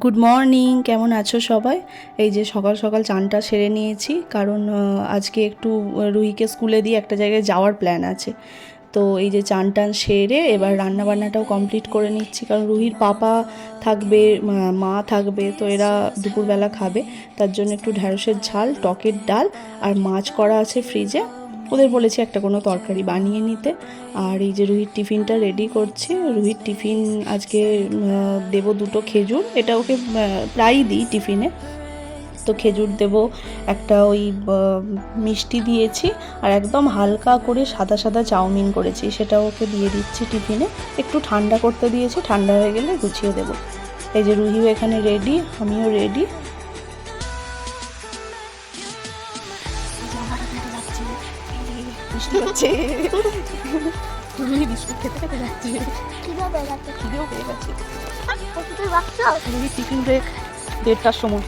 Good morning, কেমন আছো সবাই? এই যে সকাল সকাল চানটা সেরে নিয়েছি, কারণ আজকে একটু রুহিকে স্কুলে দিয়ে একটা জায়গায় যাওয়ার প্ল্যান আছে। তো এই যে চান টান সেরে এবার রান্নাবান্নাটাও কমপ্লিট করে নিচ্ছি, কারণ রুহির পাপা থাকবে, মা থাকবে, তো এরা দুপুরবেলা খাবে। তার জন্য একটু ঢ্যাঁড়সের ঝাল, টকের ডাল আর মাছ করা আছে ফ্রিজে। ওদের বলেছি একটা কোনো তরকারি বানিয়ে নিতে। আর এই যে রুহির টিফিনটা রেডি করছি। রুহির টিফিন আজকে দেবো দুটো খেজুর, এটা ওকে প্রায়ই দিই টিফিনে। তো খেজুর দেব, একটা ওই মিষ্টি দিয়েছি, আর একদম হালকা করে সাদা সাদা চাউমিন করেছি, সেটা ওকে দিয়ে দিচ্ছি টিফিনে। একটু ঠান্ডা করতে দিয়েছি, ঠান্ডা হয়ে গেলে গুছিয়ে দেবো। এই যে রুহিও এখানে রেডি, আমিও রেডি। বৃষ্টি হচ্ছে, রুহি বিস্কুট খেতে খেতে যাচ্ছে, খিদেও পেয়ে গেছে। রুহির টিফিন ব্রেক 1:30টার সময়।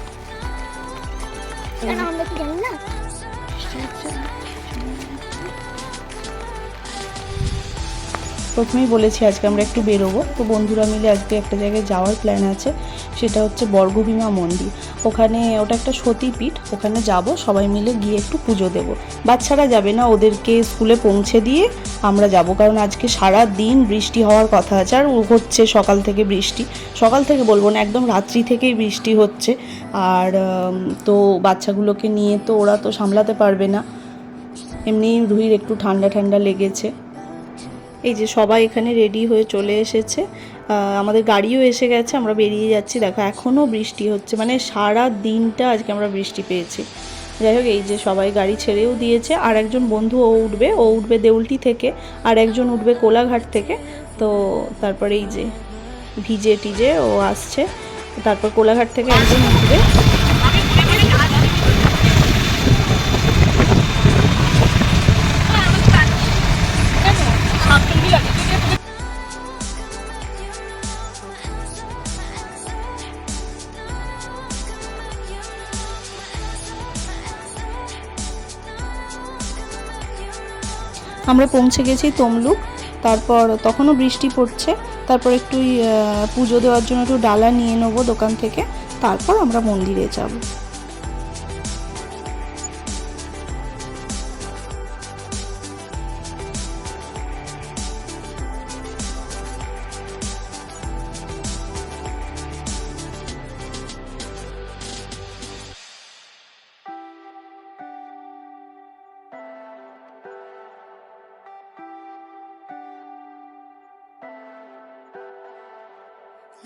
আমরা কি জানি না, প্রথমেই বলেছি আজকে আমরা একটু বেরোবো, তো বন্ধুরা মিলে আজকে একটা জায়গায় যাওয়ার প্ল্যান আছে, সেটা হচ্ছে বর্গভীমা মন্দির। ওখানে ওটা একটা সতীপীঠ, ওখানে যাব, সবাই মিলে গিয়ে একটু পুজো দেব। বাচ্চারা যাবে না, ওদেরকে স্কুলে পৌঁছে দিয়ে আমরা যাব, কারণ আজকে সারা দিন বৃষ্টি হওয়ার কথা আছে। আর হচ্ছে সকাল থেকে বৃষ্টি, সকাল থেকে বলবো না, একদম রাত্রি থেকেই বৃষ্টি হচ্ছে। আর তো বাচ্চাগুলোকে নিয়ে তো ওরা তো সামলাতে পারবে না, এমনিই রুহির একটু ঠান্ডা ঠান্ডা লেগেছে। এই যে সবাই এখানে রেডি হয়ে চলে এসেছে, আমাদের গাড়িও এসে গেছে, আমরা বেরিয়ে যাচ্ছি। দেখো এখনও বৃষ্টি হচ্ছে, মানে সারা দিনটা আজকে আমরা বৃষ্টি পেয়েছি। যাই হোক, এই যে সবাই গাড়ি ছেড়েও দিয়েছে। আর একজন বন্ধু ও উঠবে দেউলটি থেকে, আর একজন উঠবে কোলাঘাট থেকে। তো তারপরে এই যে ভিজে টিজে ও আসছে, তারপর কোলাঘাট থেকে একজন উঠবে। আমরা পৌঁছে গেছি তমলুক। তারপর তখনও বৃষ্টি পড়ছে। তারপর একটু পুজো দেওয়ার জন্য একটু ডালা নিয়ে নেবো দোকান থেকে, তারপর আমরা মন্দিরে যাব।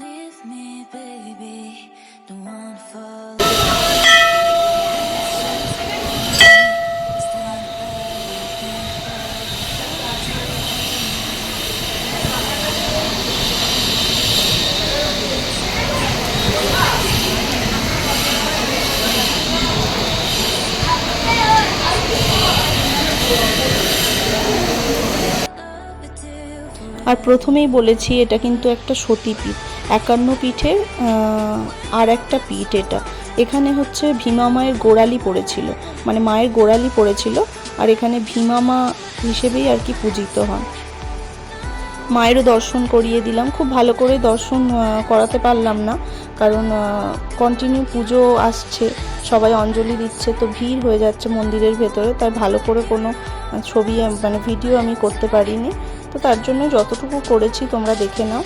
Leave me, baby, don't wanna fall. আর প্রথমেই বলেছি এটা কিন্তু একটা সতীপীঠ, 51 পীঠের আর একটা পীঠ এটা। এখানে হচ্ছে ভীমা মায়ের গোড়ালি পড়েছিল, মানে মায়ের গোড়ালি পড়েছিল, আর এখানে ভীমা মা হিসেবেই আর কি পূজিত হন। মায়েরও দর্শন করিয়ে দিলাম, খুব ভালো করে দর্শন করাতে পারলাম না, কারণ কন্টিনিউ পুজো আসছে, সবাই অঞ্জলি দিচ্ছে, তো ভিড় হয়ে যাচ্ছে মন্দিরের ভেতরে, তাই ভালো করে কোনো ছবি মানে ভিডিও আমি করতে পারিনি। তো তার জন্য যতটুকু করেছি তোমরা দেখে নাও।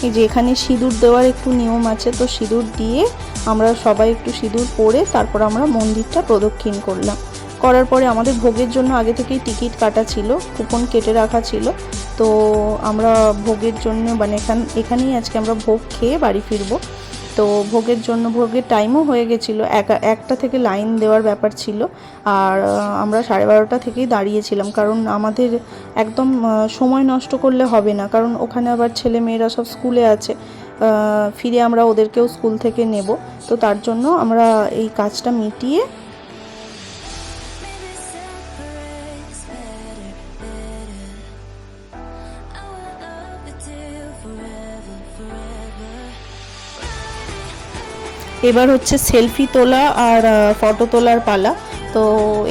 এই যে এখানে সিঁদুর দেওয়ার একটু নিয়ম আছে, তো সিঁদুর দিয়ে আমরা সবাই একটু সিঁদুর পরে তারপর আমরা মন্দিরটা প্রদক্ষিণ করলাম। করার পরে আমাদের ভোগের জন্য আগে থেকেই টিকিট কাটা ছিল, কুপন কেটে রাখা ছিল। তো আমরা ভোগের জন্য মানে এখানেই আজকে আমরা ভোগ খেয়ে বাড়ি ফিরবো। তো ভোগের জন্য ভোগের টাইমও হয়ে গেছিলো, একটা থেকে লাইন দেওয়ার ব্যাপার ছিল। আর আমরা 12:30 থেকেই দাঁড়িয়েছিলাম, কারণ আমাদের একদম সময় নষ্ট করলে হবে না, কারণ ওখানে আবার ছেলে মেয়েরা সব স্কুলে আছে, ফিরে আমরা ওদেরকেও স্কুল থেকে নেব। তো তার জন্য আমরা এই কাজটা মিটিয়ে এবার হচ্ছে সেলফি তোলা আর ফটো তোলার পালা। তো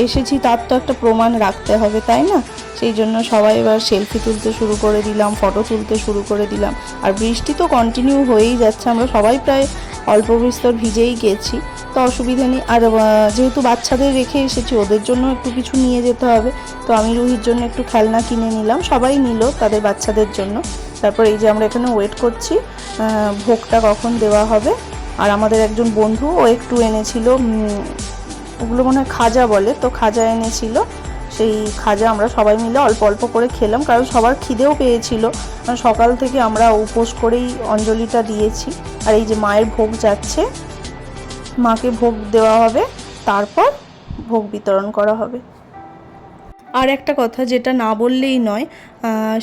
এসেছি, তার তো একটা প্রমাণ রাখতে হবে, তাই না? সেই জন্য সবাই এবার সেলফি তুলতে শুরু করে দিলাম, ফটো তুলতে শুরু করে দিলাম। আর বৃষ্টি তো কন্টিনিউ হয়েই যাচ্ছে, আমরা সবাই প্রায় অল্প বিস্তর ভিজেই গেছি, তো অসুবিধা নেই। আর যেহেতু বাচ্চাদের রেখে এসেছি, ওদের জন্য একটু কিছু নিয়ে যেতে হবে, তো আমি রুহির জন্য একটু খেলনা কিনে নিলাম, সবাই নিল তাদের বাচ্চাদের জন্য। তারপর এই যে আমরা এখানে ওয়েট করছি ভোগটা কখন দেওয়া হবে। আর আমাদের একজন বন্ধু ও একটু এনেছিল, ওগুলো মনে হয় খাজা বলে, তো খাজা এনেছিল। সেই খাজা আমরা সবাই মিলে অল্প অল্প করে খেলাম, কারণ সবার খিদেও পেয়েছিল, কারণ সকাল থেকে আমরা উপোস করেই অঞ্জলিটা দিয়েছি। আর এই যে মায়ের ভোগ যাচ্ছে, মাকে ভোগ দেওয়া হবে, তারপর ভোগ বিতরণ করা হবে। আর একটা কথা যেটা না বললেই নয়,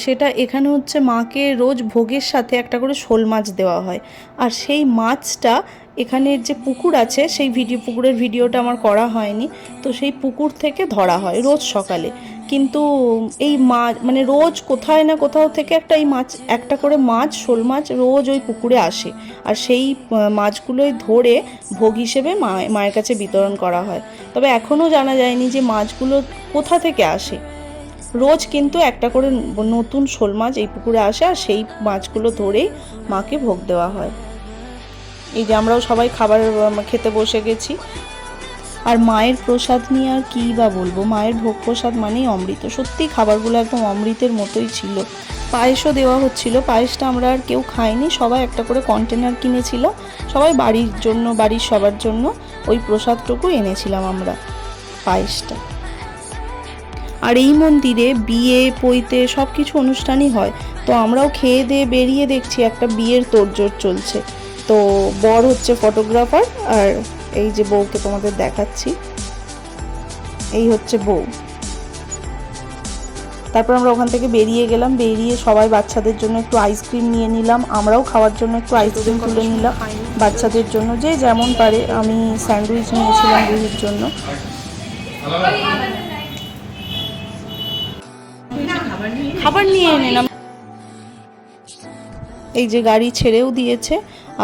সেটা এখানে হচ্ছে মাকে রোজ ভোগের সাথে একটা করে শোল মাছ দেওয়া হয়। আর সেই মাছটা এখানের যে পুকুর আছে, সেই পুকুরের ভিডিওটা আমার করা হয়নি, তো সেই পুকুর থেকে ধরা হয় রোজ সকালে। কিন্তু এই মাছ মানে রোজ কোথায় না কোথাও থেকে একটা করে মাছ, শোল মাছ রোজ ওই পুকুরে আসে, আর সেই মাছগুলোই ধরে ভোগ হিসেবে মায়ের কাছে বিতরণ করা হয়। তবে এখনও জানা যায়নি যে মাছগুলো কোথা থেকে আসে। রোজ কিন্তু একটা করে নতুন শোল মাছ এই পুকুরে আসে, আর সেই মাছগুলো ধরেই মাকে ভোগ দেওয়া হয়। এই যে আমরাও সবাই খাবার খেতে বসে গেছি। আর মায়ের প্রসাদ নিয়ে আর কী বা বলবো, মায়ের ভোগ প্রসাদ মানেই অমৃত। সত্যি খাবারগুলো একদম অমৃতের মতোই ছিল। পায়েসও দেওয়া হচ্ছিল, পায়েসটা আমরা আর কেউ খাইনি, সবাই একটা করে কন্টেনার কিনেছিলাম, সবাই বাড়ির জন্য, বাড়ির সবার জন্য ওই প্রসাদটুকু এনেছিলাম আমরা, পায়েসটা। আর এই মন্দিরে বিয়ে, পৈতে সব কিছু অনুষ্ঠানই হয়, তো আমরাও খেয়ে দিয়ে বেরিয়ে দেখছি একটা বিয়ের তোড়জোড় চলছে। তো বর হচ্ছে ফটোগ্রাফার, আর এই যে বউকে তোমাদের দেখাচ্ছি, এই হচ্ছে বউ। তারপর আমরা ওখান থেকে বেরিয়ে গেলাম, বেরিয়ে সবাই বাচ্চাদের জন্য একটু আইসক্রিম নিয়ে নিলাম, আমরাও খাওয়ার জন্য একটু আইসক্রিম তুলে নিলাম বাচ্চাদের জন্য, যে যেমন পারে। আমি স্যান্ডউইচ নিয়েছিলাম রুহির জন্য। খাবার নিয়ে নিলাম। এই যে গাড়ি ছেড়েও দিয়েছে,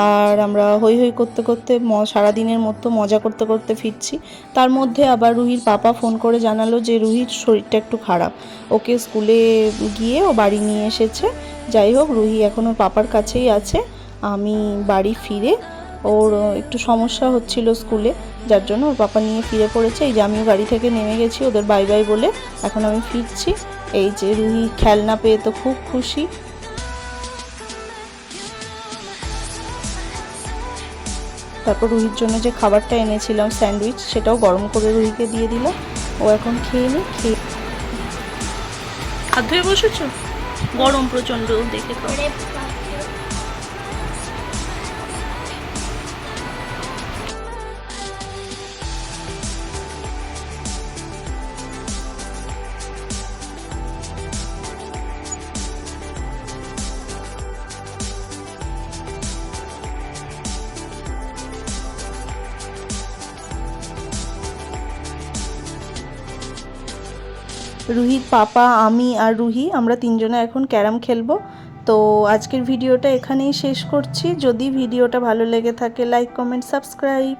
আর আমরা হই হই করতে করতে সারাদিনের মতো মজা করতে করতে ফিরছি। তার মধ্যে আবার রুহির পাপা ফোন করে জানালো যে রুহির শরীরটা একটু খারাপ, ওকে স্কুলে গিয়ে ও বাড়ি নিয়ে এসেছে। যাই হোক, রুহি এখন ওর পাপার কাছেই আছে। আমি বাড়ি ফিরে, ওর একটু সমস্যা হচ্ছিল স্কুলে, যার জন্য ওর পাপা নিয়ে ফিরে পড়েছে। এই যে আমিও গাড়ি থেকে নেমে গেছি ওদের বাই বাই বলে, এখন আমি ফিরছি। এই যে রুহি খেলনা পেয়ে তো খুব খুশি। তারপর রুহির জন্য যে খাবারটা এনেছিলাম স্যান্ডউইচ, সেটাও গরম করে রুহিকে দিয়ে দিল, ও এখন খেয়ে হাত ধুয়ে বসেছো, গরম প্রচন্ড দেখে খাও। রুহির পাপা, আমি আর রুহি, আমরা তিনজনে এখন ক্যারাম খেলবো। তো আজকের ভিডিওটা এখানেই শেষ করছি। যদি ভিডিওটা ভালো লেগে থাকে, লাইক, কমেন্ট, সাবস্ক্রাইব।